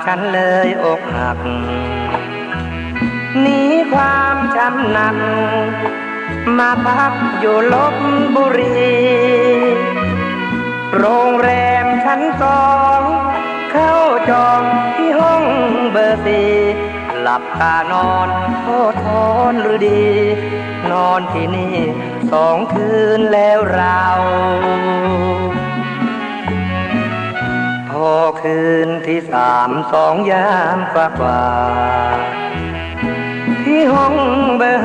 ฉันเลยอกหักหนีความช้ำหนักมาพักอยู่ลพบุรีโรงแรมชั้น2เข้าจองที่ห้องเบอร์4หลับตานอนโทษทนหรือดีนอนที่นี่2 คืนแล้วเราพอคืนที่3 2 ยามกว่าที่ห้องเบอร์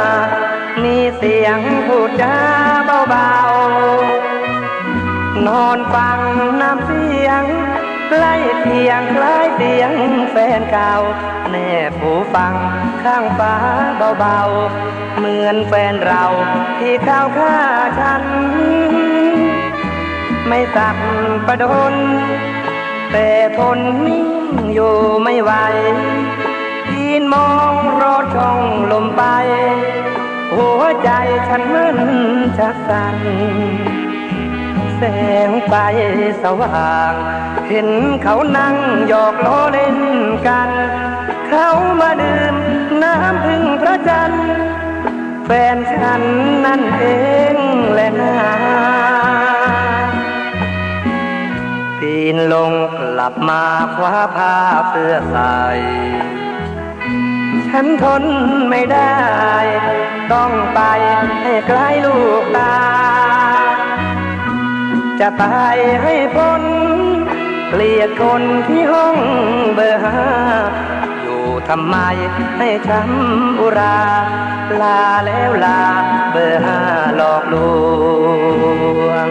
5มีเสียงพูดจาเบาๆนอนฟังน้ำเสียงใกล้เคียงคล้ายเสียงแฟนเก่าแนบหูฟังข้างฟ้าเบาๆเหมือนแฟนเราที่เข้าฆ่าฉันไม่สักประดนแต่ทนนิ่งอยู่ไม่ไหวยืนมองรถช่องลมไปหัวใจฉันมันชักสั่นแสงไฟสว่างเห็นเขานั่งหยอกล้อเล่นกันเขามาดื่มน้ำพึ่งพระจันทร์แฟนฉันนั่นเองแหละนะปีนลงกลับมาคว้าผ้าเสื้อใส่ฉันทนไม่ได้ต้องไปให้ไกลลูกตาจะตายให้พ้นเกลียดคนที่ห้องเบอร์5อยู่ทำไมให้ช้ำอุราลาแล้วลาเบอร์5หลอกลวง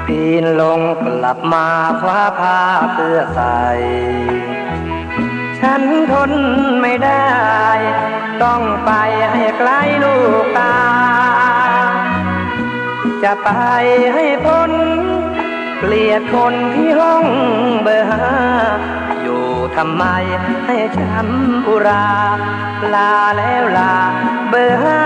ปีนลงกลับมาคว้าผ้าเสื้อใส่ฉันทนไม่ได้ต้องไปให้ไกลลูกตาจะไปให้พ้นเกลียดคนที่ห้องเบอร์5อยู่ทำไมให้ช้ำอุราลาแล้วลาเบอร์5